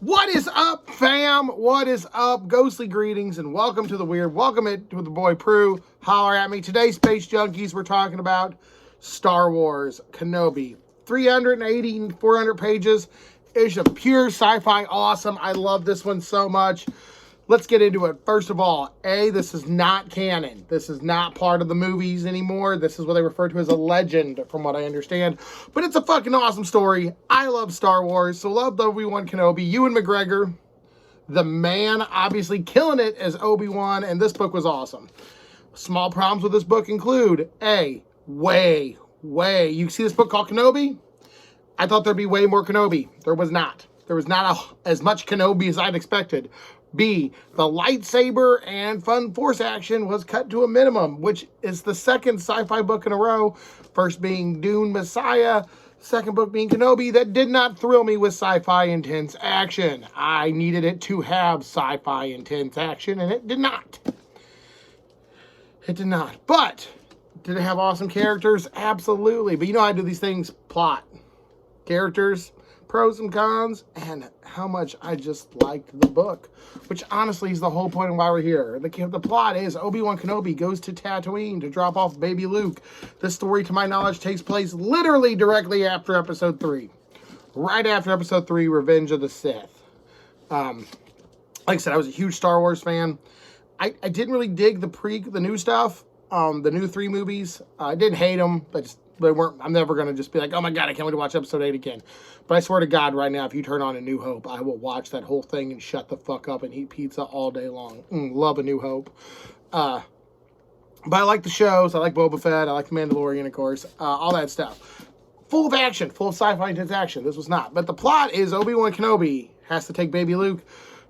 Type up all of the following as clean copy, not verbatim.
What is up, fam? What is up? Ghostly greetings and welcome to the weird. Welcome it with the boy Pruitt. Holler at me. Today, Space Junkies, we're talking about Star Wars Kenobi. 380, 400 pages. It's a pure sci-fi awesome. I love this one so much. Let's get into it. First of all, this is not canon. This is not part of the movies anymore. This is what they refer to as a legend, from what I understand. But it's a fucking awesome story. I love Star Wars, so love the Obi-Wan Kenobi. Ewan McGregor, the man, obviously killing it as Obi-Wan, and this book was awesome. Small problems with this book include, you see this book called Kenobi? I thought there'd be way more Kenobi. There was not. There was not as much Kenobi as I'd expected. B, the lightsaber and fun force action was cut to a minimum, which is the second sci-fi book in a row. First being Dune Messiah, second book being Kenobi, that did not thrill me with sci-fi intense action. I needed it to have sci-fi intense action, and it did not. It did not. But, did it have awesome characters? Absolutely. But you know how I do these things? Plot. Characters, pros and cons, and how much I just liked the book, which honestly is the whole point of why we're here. The plot is Obi-Wan Kenobi goes to Tatooine to drop off baby Luke. This story, to my knowledge, takes place literally directly after Episode 3. Right after Episode 3, Revenge of the Sith. Like I said, I was a huge Star Wars fan. I didn't really dig the new stuff, the new 3 movies. I didn't hate them, but they weren't. I'm never going to just be like, oh my God, I can't wait to watch Episode 8 again. But I swear to God, right now, if you turn on A New Hope, I will watch that whole thing and shut the fuck up and eat pizza all day long. Love A New Hope. But I like the shows. I like Boba Fett. I like The Mandalorian, of course. All that stuff. Full of action. Full of sci-fi intense action. This was not. But the plot is Obi-Wan Kenobi has to take baby Luke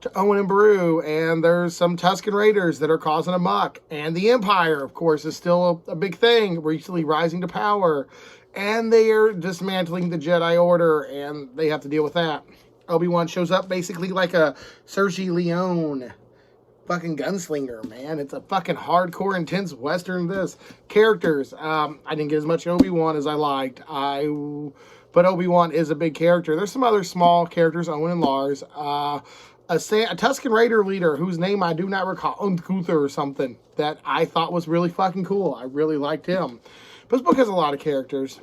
to Owen and Beru, and there's some Tusken Raiders that are causing a muck. And the Empire, of course, is still a big thing, recently rising to power. And they are dismantling the Jedi Order, and they have to deal with that. Obi-Wan shows up basically like a Sergio Leone fucking gunslinger, man. It's a fucking hardcore, intense Western, this. Characters, I didn't get as much Obi-Wan as I liked. But Obi-Wan is a big character. There's some other small characters, Owen and Lars. A Tusken Raider leader whose name I do not recall, Untguther or something, that I thought was really fucking cool. I really liked him. But this book has a lot of characters.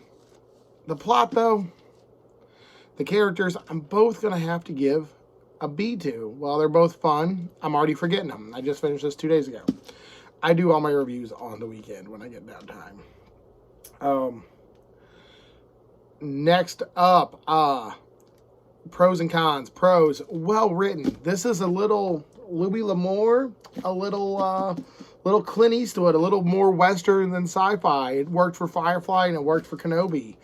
The plot, though, the characters, I'm both going to have to give a B to. While they're both fun, I'm already forgetting them. I just finished this 2 days ago. I do all my reviews on the weekend when I get downtime. Next up, pros and cons. Pros, well written. This is a little Louis L'Amour, a little Clint Eastwood, a little more Western than sci-fi. It worked for Firefly and it worked for Kenobi.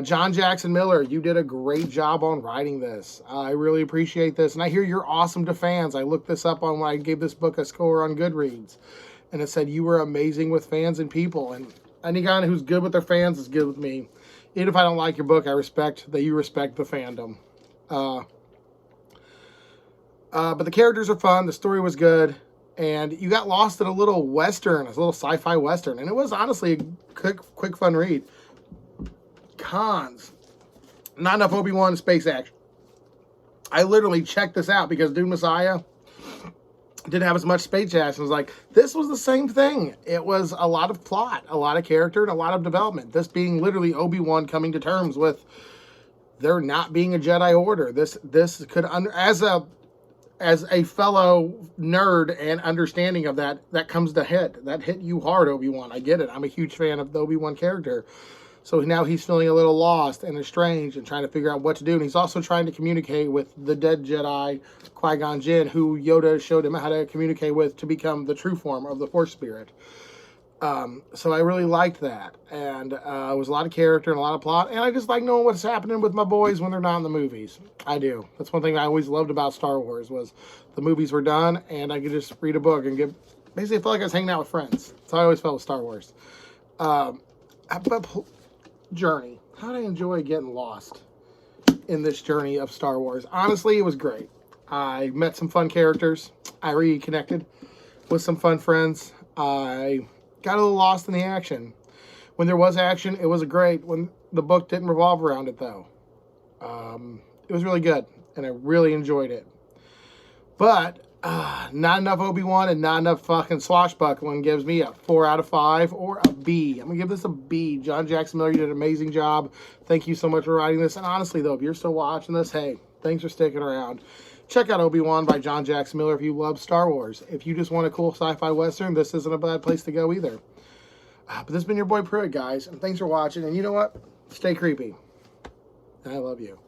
John Jackson Miller, you did a great job on writing this. I really appreciate this. And I hear you're awesome to fans. I looked this up on when I gave this book a score on Goodreads. And it said you were amazing with fans and people. And any guy who's good with their fans is good with me. Even if I don't like your book, I respect that you respect the fandom. But the characters are fun. The story was good. And you got lost in a little Western, a little sci-fi Western. And it was honestly a quick fun read. Cons. Not enough Obi-Wan space action. I literally checked this out because Dune Messiah didn't have as much space action. I was like, this was the same thing. It was a lot of plot, a lot of character, and a lot of development. This being literally Obi-Wan coming to terms with there not being a Jedi Order. This could, as a fellow nerd and understanding of that comes to hit. That hit you hard, Obi-Wan. I get it. I'm a huge fan of the Obi-Wan character. So now he's feeling a little lost and estranged and trying to figure out what to do. And he's also trying to communicate with the dead Jedi, Qui-Gon Jinn, who Yoda showed him how to communicate with to become the true form of the Force Spirit. So I really liked that. And it was a lot of character and a lot of plot. And I just like knowing what's happening with my boys when they're not in the movies. I do. That's one thing I always loved about Star Wars was the movies were done and I could just read a book and basically feel like I was hanging out with friends. That's how I always felt with Star Wars. But journey. How did I enjoy getting lost in this journey of Star Wars? Honestly, it was great. I met some fun characters. I reconnected with some fun friends. I got a little lost in the action. When there was action, it was great. When the book didn't revolve around it, though. It was really good. and I really enjoyed it. But not enough Obi-Wan and not enough fucking swashbuckling gives me a 4 out of 5 or a B. I'm going to give this a B. John Jackson Miller, you did an amazing job. Thank you so much for writing this. And honestly, though, if you're still watching this, hey, thanks for sticking around. Check out Obi-Wan by John Jackson Miller if you love Star Wars. If you just want a cool sci-fi western, this isn't a bad place to go either. But this has been your boy Pruitt, guys. And thanks for watching. And you know what? Stay creepy. I love you.